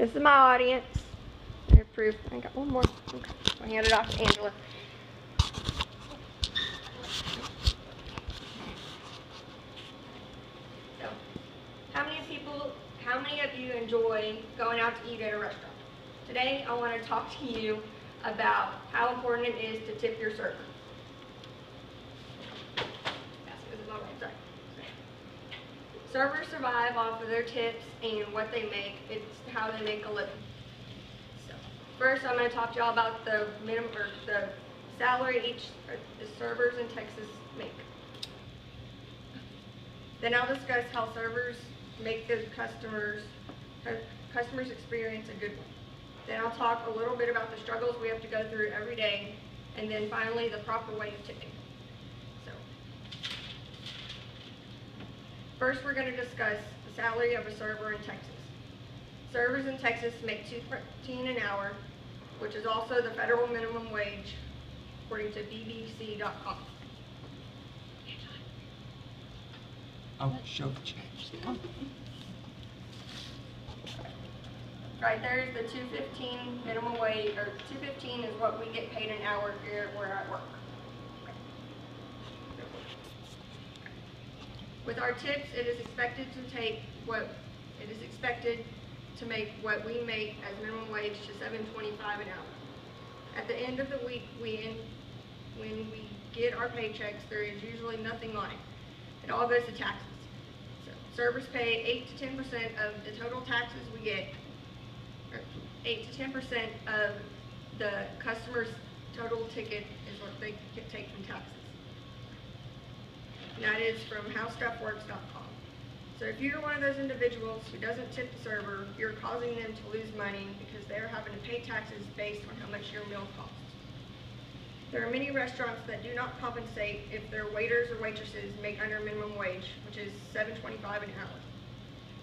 This is my audience. There's proof. I got one more. Okay. I'll hand it off to Angela. So, how many of you enjoy going out to eat at a restaurant? Today, I want to talk to you about how important it is to tip your server. Servers survive off of their tips and what they make. It's how they make a living. So, first, I'm going to talk to y'all about the minimum or the salary the servers in Texas make. Then I'll discuss how servers make the customers experience a good one. Then I'll talk a little bit about the struggles we have to go through every day, and then finally the proper way of tipping. First, we're going to discuss the salary of a server in Texas. Servers in Texas make $2.13 an hour, which is also the federal minimum wage, according to bbc.com. Oh, show the checks. Right there is the $2.15 minimum wage, or $2.15 is what we get paid an hour here where I work. With our tips, it is expected to make what we make as minimum wage to $7.25 an hour. At the end of the week, when we get our paychecks, there is usually nothing on it. It all goes to taxes. So servers pay 8 to 10% of the total taxes we get, or 8 to 10% of the customer's total ticket is what they take from taxes. And that is from howstuffworks.com. So if you're one of those individuals who doesn't tip the server, you're causing them to lose money because they're having to pay taxes based on how much your meal costs. There are many restaurants that do not compensate if their waiters or waitresses make under minimum wage, which is $7.25 an hour.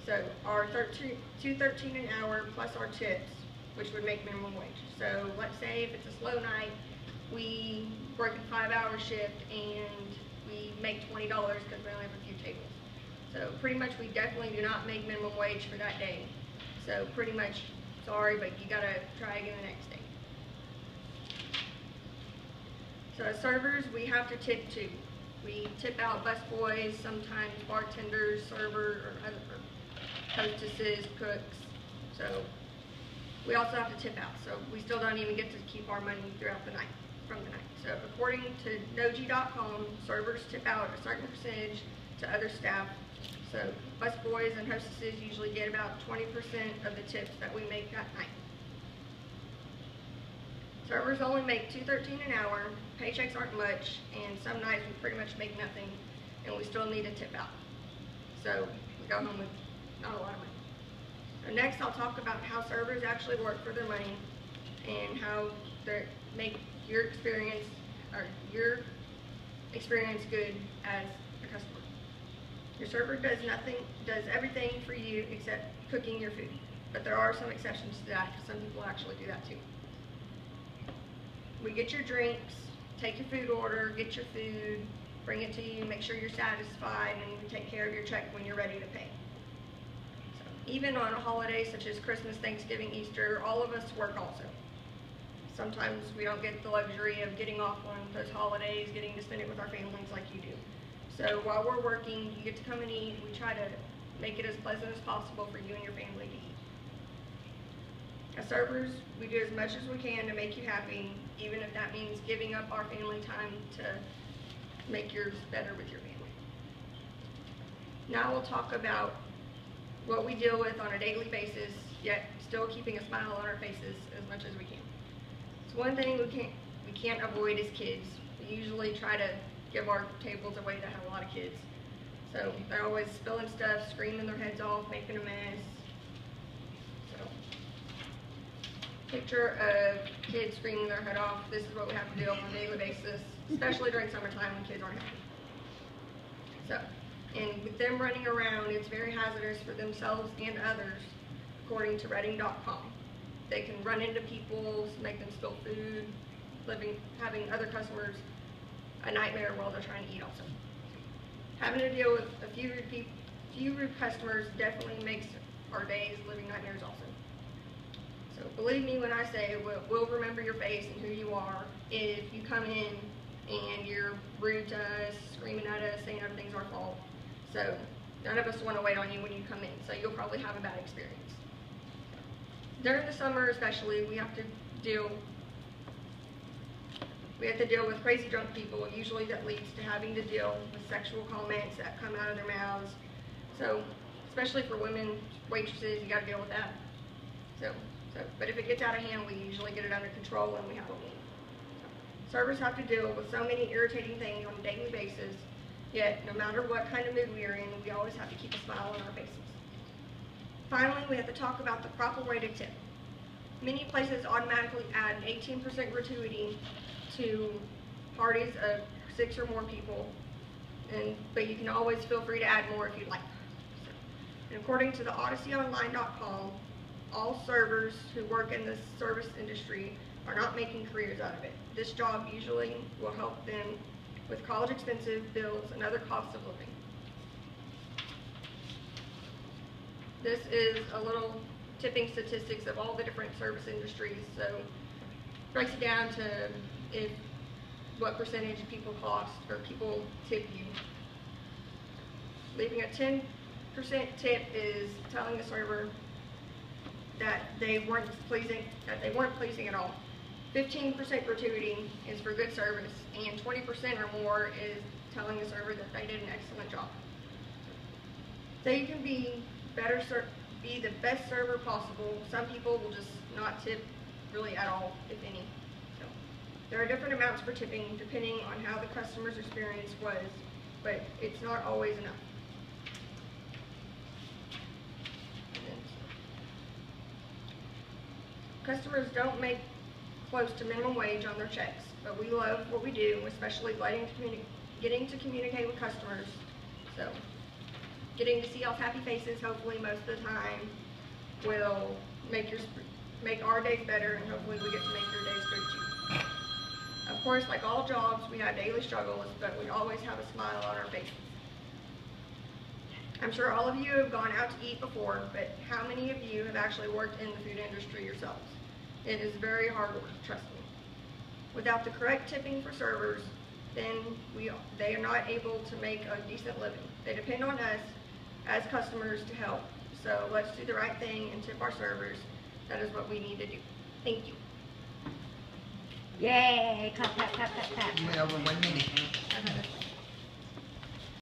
So our $2.13 an hour plus our tips, which would make minimum wage. So let's say if it's a slow night, we work a 5-hour shift and we make $20 because we only have a few tables. So pretty much we definitely do not make minimum wage for that day. So pretty much, sorry, but you gotta try again the next day. So as servers, we have to tip too. We tip out busboys, sometimes bartenders, server, or other hostesses, cooks. So we also have to tip out. So we still don't even get to keep our money throughout the night, from the night. So according to noji.com, servers tip out a certain percentage to other staff. So busboys and hostesses usually get about 20% of the tips that we make that night. Servers only make $2.13 an hour, paychecks aren't much, and some nights we pretty much make nothing, and we still need to tip out. So we go home with not a lot of money. So next I'll talk about how servers actually work for their money and how they make your experience good as a customer. Your server does everything for you except cooking your food. But there are some exceptions to that because some people actually do that too. We get your drinks, take your food order, get your food, bring it to you, make sure you're satisfied, and we take care of your check when you're ready to pay. So, even on a holiday such as Christmas, Thanksgiving, Easter, all of us work also. Sometimes we don't get the luxury of getting off on those holidays, getting to spend it with our families like you do. So while we're working, you get to come and eat. We try to make it as pleasant as possible for you and your family to eat. As servers, we do as much as we can to make you happy, even if that means giving up our family time to make yours better with your family. Now we'll talk about what we deal with on a daily basis, yet still keeping a smile on our faces as much as we can. So one thing we can't avoid is kids. We usually try to give our tables away that have a lot of kids. So they're always spilling stuff, screaming their heads off, making a mess. So, picture of kids screaming their head off. This is what we have to deal with on a daily basis, especially during summertime when kids aren't happy. So, and with them running around, it's very hazardous for themselves and others, according to Reading.com. They can run into people, make them spill food, having other customers a nightmare while they're trying to eat also. Having to deal with a few rude customers definitely makes our days living nightmares also. believe me when I say we'll remember your face and who you are if you come in and you're rude to us, screaming at us, saying everything's our fault. So none of us want to wait on you when you come in, so you'll probably have a bad experience. During the summer especially, we have to deal with crazy drunk people. Usually that leads to having to deal with sexual comments that come out of their mouths. So especially for women waitresses, you got to deal with that. But if it gets out of hand, we usually get it under control and we have a win. Servers have to deal with so many irritating things on a daily basis, yet no matter what kind of mood we are in, we always have to keep a smile on our faces. Finally, we have to talk about the proper way to tip. Many places automatically add an 18% gratuity to parties of 6 or more people, but you can always feel free to add more if you'd like. And according to the OdysseyOnline.com, all servers who work in the service industry are not making careers out of it. This job usually will help them with college expenses, bills, and other costs of living. This is a little tipping statistics of all the different service industries. So it breaks it down to what percentage people cost or people tip you. Leaving a 10% tip is telling the server that they weren't pleasing at all. 15% gratuity is for good service, and 20% or more is telling the server that they did an excellent job. So you can be the best server possible. Some people will just not tip really at all, if any. So there are different amounts for tipping depending on how the customer's experience was, but it's not always enough. Customers don't make close to minimum wage on their checks, but we love what we do, especially getting to communicate with customers. So getting to see y'all's happy faces, hopefully most of the time, will make our days better, and hopefully we get to make your days good too. Of course, like all jobs, we have daily struggles, but we always have a smile on our faces. I'm sure all of you have gone out to eat before, but how many of you have actually worked in the food industry yourselves? It is very hard work, trust me. Without the correct tipping for servers, then they are not able to make a decent living. They depend on us as customers to help. So let's do the right thing and tip our servers. That is what we need to do. Thank you. Yay! Clap, clap, clap, clap, clap. You went over 1 minute.